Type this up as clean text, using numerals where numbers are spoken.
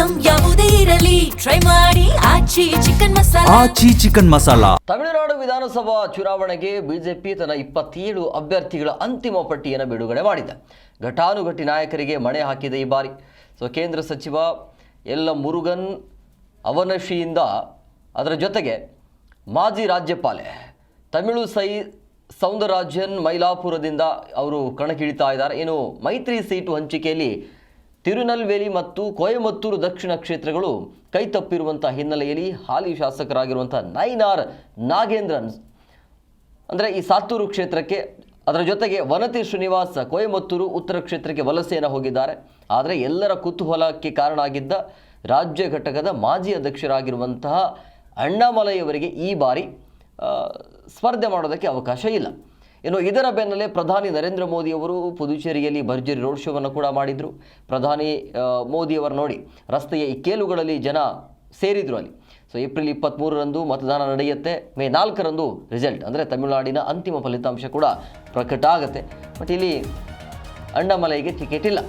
Item ಯಾವುದೇ ಇರಲಿ try ಮಾಡಿ ಆಚಿ ಚಿಕನ್ ಮಸಾಲಾ. ತಮಿಳುನಾಡು ವಿಧಾನಸಭಾ ಚುನಾವಣೆಗೆ ಬಿಜೆಪಿ ತನ್ನ 27 ಅಭ್ಯರ್ಥಿಗಳ ಅಂತಿಮ ಪಟ್ಟಿಯನ್ನು ಬಿಡುಗಡೆ ಮಾಡಿದೆ. ಘಟಾನುಘಟಿ ನಾಯಕರಿಗೆ ಮಣೆ ಹಾಕಿದೆ ಈ ಬಾರಿ. ಕೇಂದ್ರ ಸಚಿವ ಎಲ್ ಮುರುಗನ್ ಅವನಶಿಯಿಂದ ಅದರ ಜೊತೆಗೆ ಮಾಜಿ ರಾಜ್ಯಪಾಲೆ ತಮಿಳುಸೈ ಸೌಂದರರಾಜನ್ ಮೈಲಾಪುರದಿಂದ ಅವರು ಕಣಕ್ಕಿಳಿತಾ ಇದ್ದಾರೆ. ಇನ್ನು ಮೈತ್ರಿ ಸೀಟು ಹಂಚಿಕೆಯಲ್ಲಿ ತಿರುನಲ್ವೇಲಿ ಮತ್ತು ಕೊಯಮತ್ತೂರು ದಕ್ಷಿಣ ಕ್ಷೇತ್ರಗಳು ಕೈತಪ್ಪಿರುವಂಥ ಹಿನ್ನೆಲೆಯಲ್ಲಿ ಹಾಲಿ ಶಾಸಕರಾಗಿರುವಂಥ ನೈನಾರ್ ನಾಗೇಂದ್ರನ್ ಅಂದರೆ ಈ ಸಾತ್ತೂರು ಕ್ಷೇತ್ರಕ್ಕೆ, ಅದರ ಜೊತೆಗೆ ವನತಿ ಶ್ರೀನಿವಾಸ್ ಕೊಯಮತ್ತೂರು ಉತ್ತರ ಕ್ಷೇತ್ರಕ್ಕೆ ವಲಸೆಯನ್ನು ಹೋಗಿದ್ದಾರೆ. ಆದರೆ ಎಲ್ಲರ ಕುತೂಹಲಕ್ಕೆ ಕಾರಣ ಆಗಿದ್ದ ರಾಜ್ಯ ಘಟಕದ ಮಾಜಿ ಅಧ್ಯಕ್ಷರಾಗಿರುವಂತಹ ಅಣ್ಣಾಮಲೈಯವರಿಗೆ ಈ ಬಾರಿ ಸ್ಪರ್ಧೆ ಮಾಡೋದಕ್ಕೆ ಅವಕಾಶ ಇಲ್ಲ. ಇನ್ನು ಇದರ ಬೆನ್ನಲ್ಲೇ ಪ್ರಧಾನಿ ನರೇಂದ್ರ ಮೋದಿಯವರು ಪುದುಚೇರಿಯಲ್ಲಿ ಭರ್ಜರಿ ರೋಡ್ ಶೋವನ್ನು ಕೂಡ ಮಾಡಿದರು. ಪ್ರಧಾನಿ ಮೋದಿಯವರು ನೋಡಿ ರಸ್ತೆಯ ಇಕ್ಕೇಲುಗಳಲ್ಲಿ ಜನ ಸೇರಿದ್ರು ಅಲ್ಲಿ. ಏಪ್ರಿಲ್ 23ರಂದು ಮತದಾನ ನಡೆಯುತ್ತೆ. ಮೇ 4ರಂದು ರಿಸಲ್ಟ್ ಅಂದರೆ ತಮಿಳುನಾಡಿನ ಅಂತಿಮ ಫಲಿತಾಂಶ ಕೂಡ ಪ್ರಕಟ ಆಗುತ್ತೆ. ಬಟ್ ಇಲ್ಲಿ ಅಣ್ಣಾಮಲೈಗೆ ಟಿಕೆಟ್ ಇಲ್ಲ.